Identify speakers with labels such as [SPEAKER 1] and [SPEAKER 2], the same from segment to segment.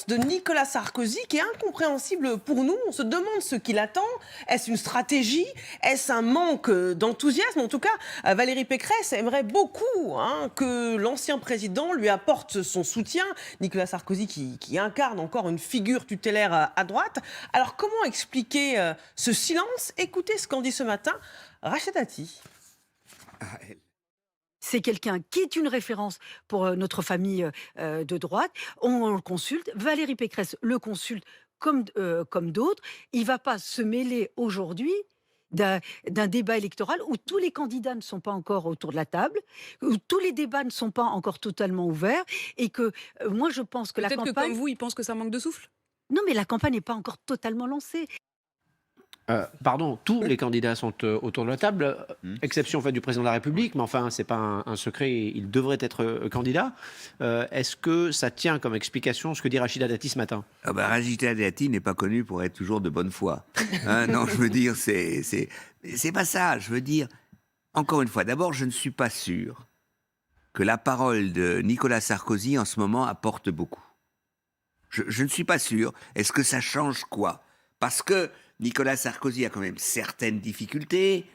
[SPEAKER 1] l'annonce de Nicolas Sarkozy qui est incompréhensible pour nous. On se demande ce qu'il attend. Est-ce une stratégie? Est-ce un manque d'enthousiasme? En tout cas, Valérie Pécresse aimerait beaucoup que l'ancien président lui apporte son soutien. Nicolas Sarkozy qui incarne encore une figure tutélaire à droite. Alors comment expliquer ce silence? Écoutez ce qu'en dit ce matin Rachida Dati.
[SPEAKER 2] C'est quelqu'un qui est une référence pour notre famille de droite. On le consulte. Valérie Pécresse le consulte comme d'autres. Il ne va pas se mêler aujourd'hui d'un débat électoral où tous les candidats ne sont pas encore autour de la table, où tous les débats ne sont pas encore totalement ouverts, et que moi je pense que la
[SPEAKER 3] Peut-être que
[SPEAKER 2] campagne...
[SPEAKER 3] comme vous, il pense que ça manque de souffle.
[SPEAKER 2] Non, mais la campagne n'est pas encore totalement lancée.
[SPEAKER 4] Pardon, tous les candidats sont autour de la table, exception faite du président de la République, mais enfin, c'est pas un secret, il devrait être candidat. Est-ce que ça tient comme explication ce que dit Rachida Dati ce matin?
[SPEAKER 5] Rachida Dati n'est pas connue pour être toujours de bonne foi. Non, je veux dire, c'est pas ça. Je veux dire, encore une fois, d'abord, je ne suis pas sûr que la parole de Nicolas Sarkozy en ce moment apporte beaucoup. Je ne suis pas sûr. Est-ce que ça change quoi? Parce que Nicolas Sarkozy a quand même certaines difficultés,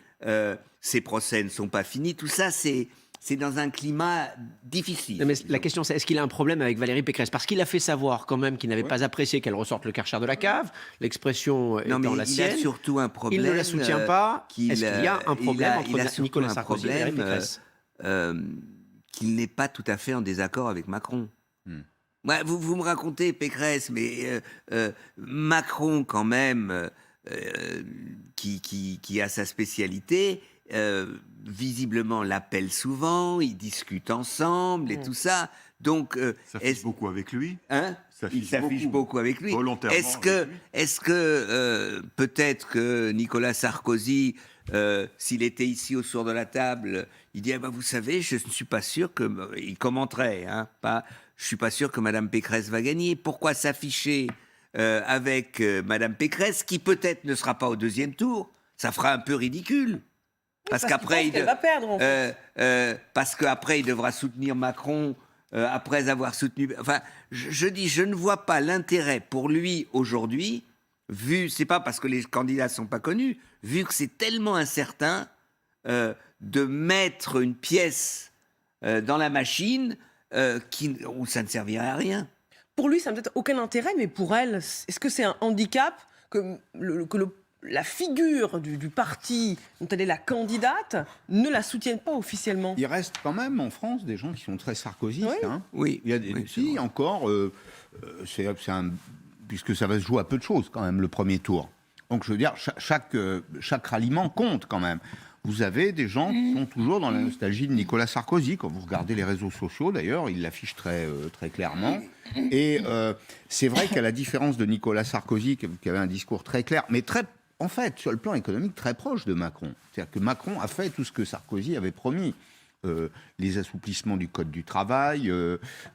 [SPEAKER 5] ses procès ne sont pas finis, tout ça c'est dans un climat difficile.
[SPEAKER 4] Non, mais la question c'est, est-ce qu'il a un problème avec Valérie Pécresse? Parce qu'il a fait savoir quand même qu'il n'avait pas apprécié qu'elle ressorte le Karcher de la cave, l'expression étant la sienne.
[SPEAKER 5] Il a surtout un problème.
[SPEAKER 4] Il ne la soutient pas. Est-ce qu'il y a un problème entre Nicolas Sarkozy et Valérie Pécresse?
[SPEAKER 5] Qu'il n'est pas tout à fait en désaccord avec Macron. Ouais, vous me racontez Pécresse, mais Macron quand même... qui a sa spécialité, visiblement l'appelle souvent, ils discutent ensemble et tout ça. Donc,
[SPEAKER 6] ça fiche beaucoup avec lui.
[SPEAKER 5] Il s'affiche beaucoup avec lui.
[SPEAKER 6] Volontairement.
[SPEAKER 5] Est-ce que peut-être que Nicolas Sarkozy, s'il était ici au sourd de la table, il dit vous savez, je ne suis pas sûr que... Il commenterait, je suis pas sûr que Madame Pécresse va gagner. Pourquoi s'afficher avec Madame Pécresse, qui peut-être ne sera pas au deuxième tour? Ça fera un peu ridicule. Parce qu'après,
[SPEAKER 1] qu'elle va perdre, en fait.
[SPEAKER 5] parce qu'après, il devra soutenir Macron après avoir soutenu... Enfin, je dis, je ne vois pas l'intérêt pour lui aujourd'hui, vu, c'est pas parce que les candidats sont pas connus, vu que c'est tellement incertain, de mettre une pièce dans la machine où ça ne servirait à rien.
[SPEAKER 1] Pour lui, ça n'a peut-être aucun intérêt, mais pour elle, est-ce que c'est un handicap que la figure du parti dont elle est la candidate ne la soutienne pas officiellement?
[SPEAKER 6] Il reste quand même en France des gens qui sont très sarkozystes.
[SPEAKER 1] Oui.
[SPEAKER 5] Oui.
[SPEAKER 6] Il y a des filles encore, puisque ça va se jouer à peu de choses quand même le premier tour. Donc je veux dire, chaque ralliement compte quand même. Vous avez des gens qui sont toujours dans la nostalgie de Nicolas Sarkozy. Quand vous regardez les réseaux sociaux, d'ailleurs, il l'affiche très clairement. Et c'est vrai qu'à la différence de Nicolas Sarkozy, qui avait un discours très clair, mais en fait, sur le plan économique, très proche de Macron. C'est-à-dire que Macron a fait tout ce que Sarkozy avait promis. Les assouplissements du Code du travail,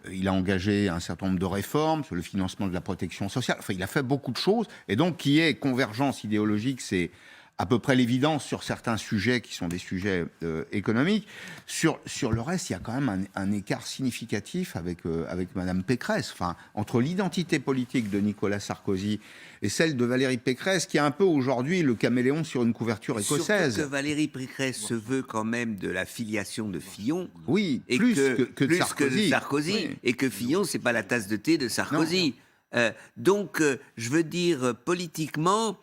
[SPEAKER 6] il a engagé un certain nombre de réformes sur le financement de la protection sociale. Enfin, il a fait beaucoup de choses. Et donc, qui est convergence idéologique, c'est à peu près l'évidence sur certains sujets qui sont des sujets économiques. Sur le reste, il y a quand même un écart significatif avec Madame Pécresse. Enfin, entre l'identité politique de Nicolas Sarkozy et celle de Valérie Pécresse, qui est un peu aujourd'hui le caméléon sur une couverture écossaise.
[SPEAKER 5] Surtout que Valérie Pécresse se veut quand même de la filiation de Fillon.
[SPEAKER 6] Oui,
[SPEAKER 5] et
[SPEAKER 6] plus
[SPEAKER 5] que
[SPEAKER 6] de Sarkozy.
[SPEAKER 5] Oui. Et que Fillon, c'est pas la tasse de thé de Sarkozy. Donc, je veux dire, politiquement...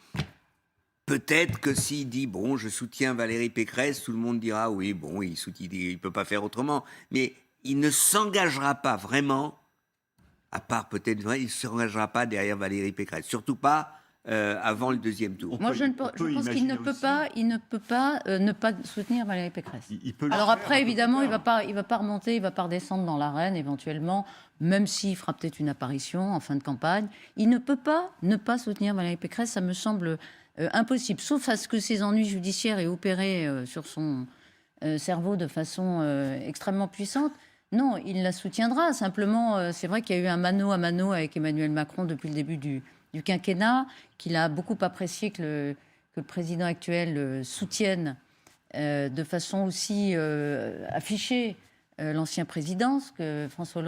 [SPEAKER 5] Peut-être que s'il dit, je soutiens Valérie Pécresse, tout le monde dira, oui, il ne peut pas faire autrement. Mais il ne s'engagera pas vraiment, à part peut-être, il ne s'engagera pas derrière Valérie Pécresse. Surtout pas avant le deuxième tour.
[SPEAKER 7] Moi, je pense qu'il ne peut pas, ne pas soutenir Valérie Pécresse. Alors après, évidemment, il va pas remonter, il va pas redescendre dans l'arène, éventuellement, même s'il fera peut-être une apparition en fin de campagne. Il ne peut pas ne pas soutenir Valérie Pécresse, ça me semble impossible, sauf à ce que ses ennuis judiciaires aient opéré sur son cerveau de façon extrêmement puissante. Non, il la soutiendra. Simplement, c'est vrai qu'il y a eu un mano à mano avec Emmanuel Macron depuis le début du quinquennat, qu'il a beaucoup apprécié que le président actuel soutienne de façon aussi affichée l'ancien président, ce que François Hollande